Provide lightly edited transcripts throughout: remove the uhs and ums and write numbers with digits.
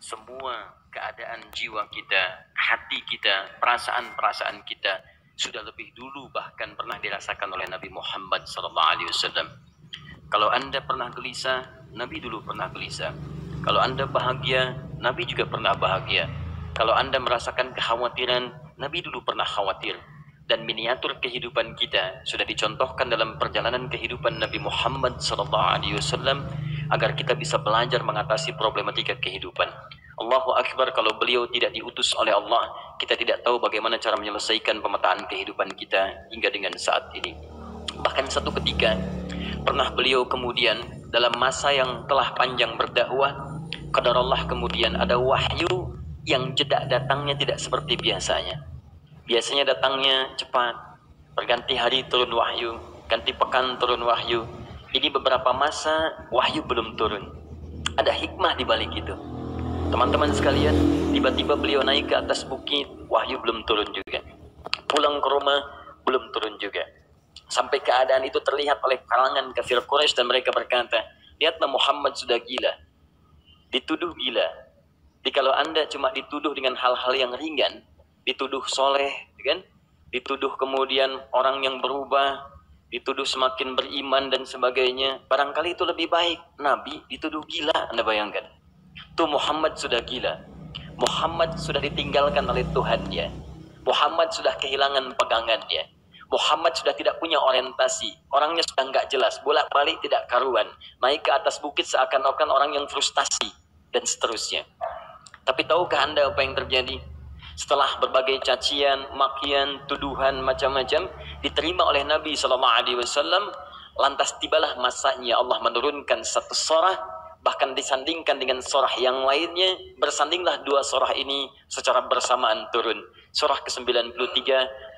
semua keadaan jiwa kita, hati kita, perasaan-perasaan kita sudah lebih dulu bahkan pernah dirasakan oleh Nabi Muhammad SAW. Kalau Anda pernah gelisah, Nabi dulu pernah gelisah. Kalau Anda bahagia, Nabi juga pernah bahagia. Kalau Anda merasakan kekhawatiran, Nabi dulu pernah khawatir. Dan miniatur kehidupan kita sudah dicontohkan dalam perjalanan kehidupan Nabi Muhammad SAW agar kita bisa belajar mengatasi problematika kehidupan. Allahu Akbar, kalau beliau tidak diutus oleh Allah, kita tidak tahu bagaimana cara menyelesaikan pemetaan kehidupan kita hingga dengan saat ini. Bahkan satu ketika pernah beliau kemudian dalam masa yang telah panjang berdakwah, qadarullah kemudian ada wahyu yang jeda datangnya tidak seperti biasanya. Biasanya datangnya cepat, berganti hari turun wahyu, ganti pekan turun wahyu. Ini beberapa masa wahyu belum turun. Ada hikmah di balik itu. Teman-teman sekalian, tiba-tiba beliau naik ke atas bukit, wahyu belum turun juga. Pulang ke rumah, belum turun juga. Sampai keadaan itu terlihat oleh kalangan kafir Quraisy dan mereka berkata, lihatlah Muhammad sudah gila. Dituduh gila. Jadi kalau Anda cuma dituduh dengan hal-hal yang ringan, dituduh soleh, kan? Dituduh kemudian orang yang berubah, dituduh semakin beriman dan sebagainya, barangkali itu lebih baik. Nabi dituduh gila, Anda bayangkan. Tuh Muhammad sudah gila. Muhammad sudah ditinggalkan oleh Tuhannya. Muhammad sudah kehilangan pegangannya. Muhammad sudah tidak punya orientasi. Orangnya sudah nggak jelas, bolak-balik tidak karuan. Naik ke atas bukit seakan-akan orang yang frustasi dan seterusnya. Tapi tahukah Anda apa yang terjadi? Setelah berbagai cacian, makian, tuduhan macam-macam diterima oleh Nabi SAW, lantas tibalah masanya Allah menurunkan satu surah, bahkan disandingkan dengan surah yang lainnya, bersandinglah dua surah ini secara bersamaan turun. Surah ke-93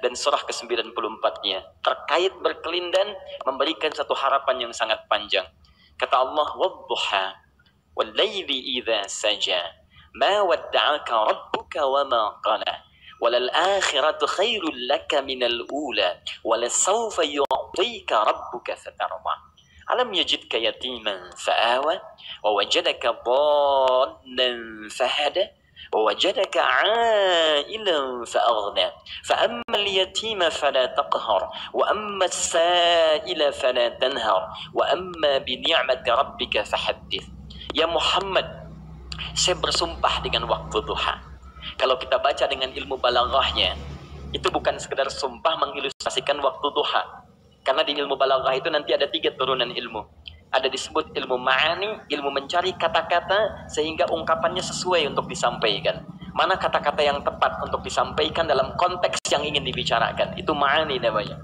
dan surah ke-94-nya terkait berkelindan, memberikan satu harapan yang sangat panjang. Kata Allah, "Wadduha wal laili idza saja." Ma wadda'aka rabbuka wa ma qala walal akhiratu khairul laka minal ula walasawfa yu'tika rabbuka fatarda alam yajidka yatiman fa'awa wa wajadaka dhallan fahada wa wajadaka 'ailan fa'aghna fa ammal yatima fala taqhar wa ammas sa'ila fala tanhar wa amma bi ni'mati rabbika fahaddits. Ya Muhammad, saya bersumpah dengan waktu duha. Kalau kita baca dengan ilmu balaghahnya, itu bukan sekedar sumpah mengilustrasikan waktu duha. Karena di ilmu balaghah itu nanti ada 3 turunan ilmu. Ada disebut ilmu ma'ani, ilmu mencari kata-kata sehingga ungkapannya sesuai untuk disampaikan. Mana kata-kata yang tepat untuk disampaikan dalam konteks yang ingin dibicarakan. Itu ma'ani namanya.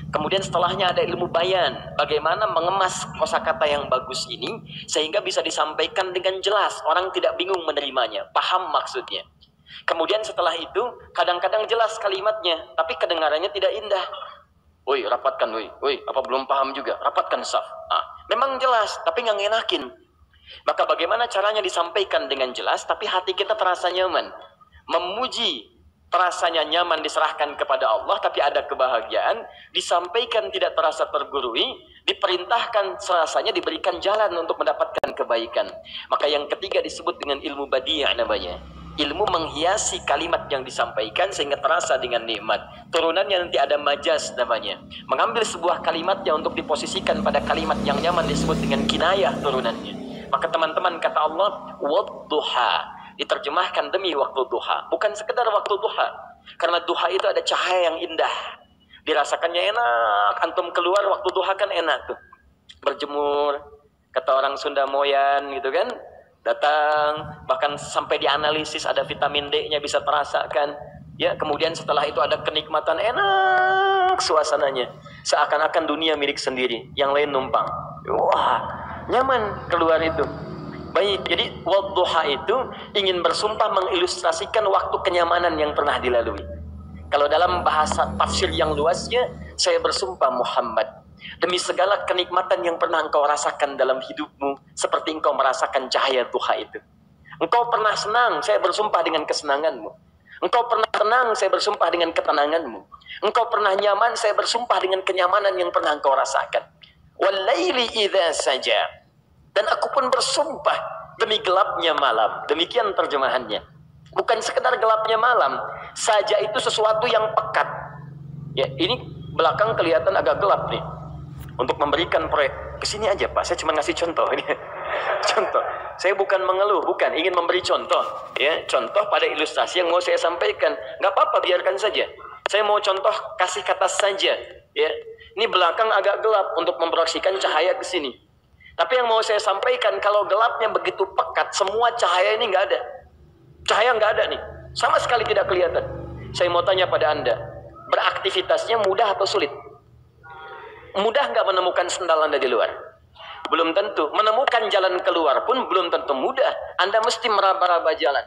Kemudian setelahnya ada ilmu bayan, bagaimana mengemas kosakata yang bagus ini sehingga bisa disampaikan dengan jelas, orang tidak bingung menerimanya, paham maksudnya. Kemudian setelah itu kadang-kadang jelas kalimatnya, tapi kedengarannya tidak indah. Woi, rapatkan, woi, apa belum paham juga? Rapatkan saf. Memang jelas, tapi nggak ngenakin. Maka bagaimana caranya disampaikan dengan jelas, tapi hati kita terasa nyaman, memuji. Terasanya nyaman diserahkan kepada Allah, tapi ada kebahagiaan, disampaikan tidak terasa tergurui, diperintahkan serasanya diberikan jalan untuk mendapatkan kebaikan. Maka yang ketiga disebut dengan ilmu badiah namanya. Ilmu menghiasi kalimat yang disampaikan sehingga terasa dengan nikmat. Turunannya nanti ada majaz namanya. Mengambil sebuah kalimat yang untuk diposisikan pada kalimat yang nyaman disebut dengan kinayah turunannya. Maka teman-teman kata Allah, wadduha. Diterjemahkan demi waktu duha, bukan sekedar waktu duha. Karena duha itu ada cahaya yang indah, dirasakannya enak. Antum keluar waktu duha kan enak tuh, berjemur, kata orang Sunda moyan gitu kan, datang, bahkan sampai dianalisis ada vitamin D-nya bisa terasakan. Ya, kemudian setelah itu ada kenikmatan, enak suasananya, seakan-akan dunia milik sendiri, yang lain numpang. Wah, nyaman keluar itu. Baik, jadi wadduha itu ingin bersumpah mengilustrasikan waktu kenyamanan yang pernah dilalui. Kalau dalam bahasa tafsir yang luasnya, saya bersumpah Muhammad, demi segala kenikmatan yang pernah engkau rasakan dalam hidupmu, seperti engkau merasakan cahaya duha itu. Engkau pernah senang, saya bersumpah dengan kesenanganmu. Engkau pernah tenang, saya bersumpah dengan ketenanganmu. Engkau pernah nyaman, saya bersumpah dengan kenyamanan yang pernah engkau rasakan. Wal laili idza saja. Dan aku pun bersumpah demi gelapnya malam. Demikian terjemahannya. Bukan sekedar gelapnya malam saja, itu sesuatu yang pekat. Ya, ini belakang kelihatan agak gelap nih. Untuk memberikan proyek, kesini aja Pak, saya cuma ngasih contoh. Contoh, saya bukan mengeluh, bukan, ingin memberi contoh. Ya, contoh pada ilustrasi yang mau saya sampaikan. Nggak apa-apa, biarkan saja. Saya mau contoh, kasih kata saja. Ya, ini belakang agak gelap untuk memproyeksikan cahaya ke sini. Tapi yang mau saya sampaikan, kalau gelapnya begitu pekat, semua cahaya ini nggak ada. Cahaya nggak ada nih, sama sekali tidak kelihatan. Saya mau tanya pada Anda, beraktivitasnya mudah atau sulit? Mudah nggak menemukan sendal Anda di luar? Belum tentu. Menemukan jalan keluar pun belum tentu mudah. Anda mesti meraba-raba jalan.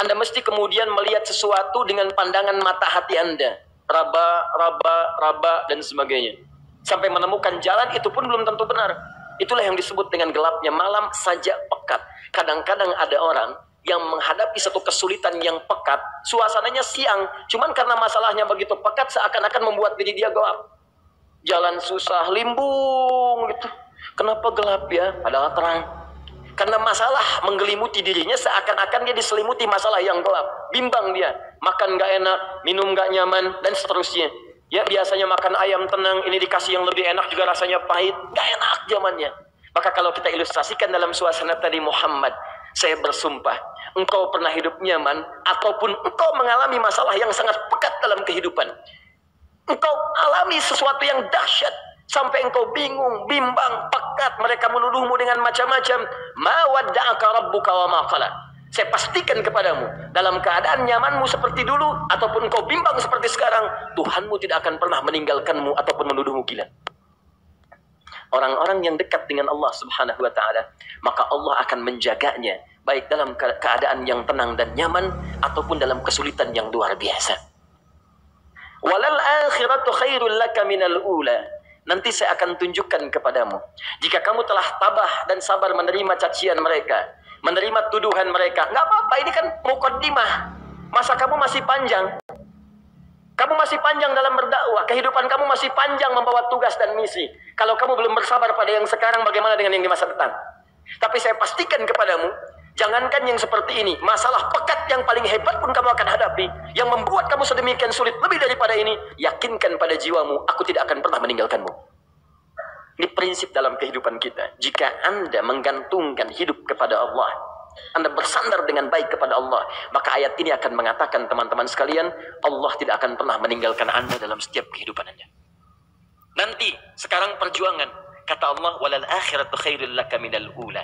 Anda mesti kemudian melihat sesuatu dengan pandangan mata hati Anda. Raba, dan sebagainya. Sampai menemukan jalan, itu pun belum tentu benar. Itulah yang disebut dengan gelapnya malam saja pekat. Kadang-kadang ada orang yang menghadapi satu kesulitan yang pekat, suasananya siang, cuman karena masalahnya begitu pekat, seakan-akan membuat diri dia gelap. Jalan susah, limbung gitu. Kenapa gelap ya? Padahal terang. Karena masalah menggelimuti dirinya, seakan-akan dia diselimuti masalah yang gelap. Bimbang dia, makan gak enak, minum gak nyaman, dan seterusnya. Ya, biasanya makan ayam tenang, ini dikasih yang lebih enak juga rasanya pahit, gak enak zamannya. Maka kalau kita ilustrasikan dalam suasana tadi Muhammad, saya bersumpah, engkau pernah hidup nyaman, ataupun engkau mengalami masalah yang sangat pekat dalam kehidupan. Engkau alami sesuatu yang dahsyat, sampai engkau bingung, bimbang, pekat, mereka menuduhmu dengan macam-macam. Ma wadda'aka rabbuka wa ma qala. Saya pastikan kepadamu, dalam keadaan nyamanmu seperti dulu, ataupun engkau bimbang seperti sekarang, Tuhanmu tidak akan pernah meninggalkanmu ataupun menuduhmu gila. Orang-orang yang dekat dengan Allah Subhanahu wa ta'ala, maka Allah akan menjaganya, baik dalam keadaan yang tenang dan nyaman, ataupun dalam kesulitan yang luar biasa. Walal akhiratu khairul laka minal ula. Nanti saya akan tunjukkan kepadamu, jika kamu telah tabah dan sabar menerima cacian mereka, menerima tuduhan mereka, nggak apa-apa, ini kan muqaddimah. Masa kamu masih panjang. Kamu masih panjang dalam berdakwah, kehidupan kamu masih panjang membawa tugas dan misi. Kalau kamu belum bersabar pada yang sekarang, bagaimana dengan yang di masa depan? Tapi saya pastikan kepadamu, jangankan yang seperti ini, masalah pekat yang paling hebat pun kamu akan hadapi, yang membuat kamu sedemikian sulit lebih daripada ini, yakinkan pada jiwamu, aku tidak akan pernah meninggalkanmu. Ini prinsip dalam kehidupan kita. Jika Anda menggantungkan hidup kepada Allah, Anda bersandar dengan baik kepada Allah, maka ayat ini akan mengatakan, teman-teman sekalian, Allah tidak akan pernah meninggalkan Anda dalam setiap kehidupan Anda. Nanti, sekarang perjuangan. Kata Allah, walal akhiratu khairul laka minal ula.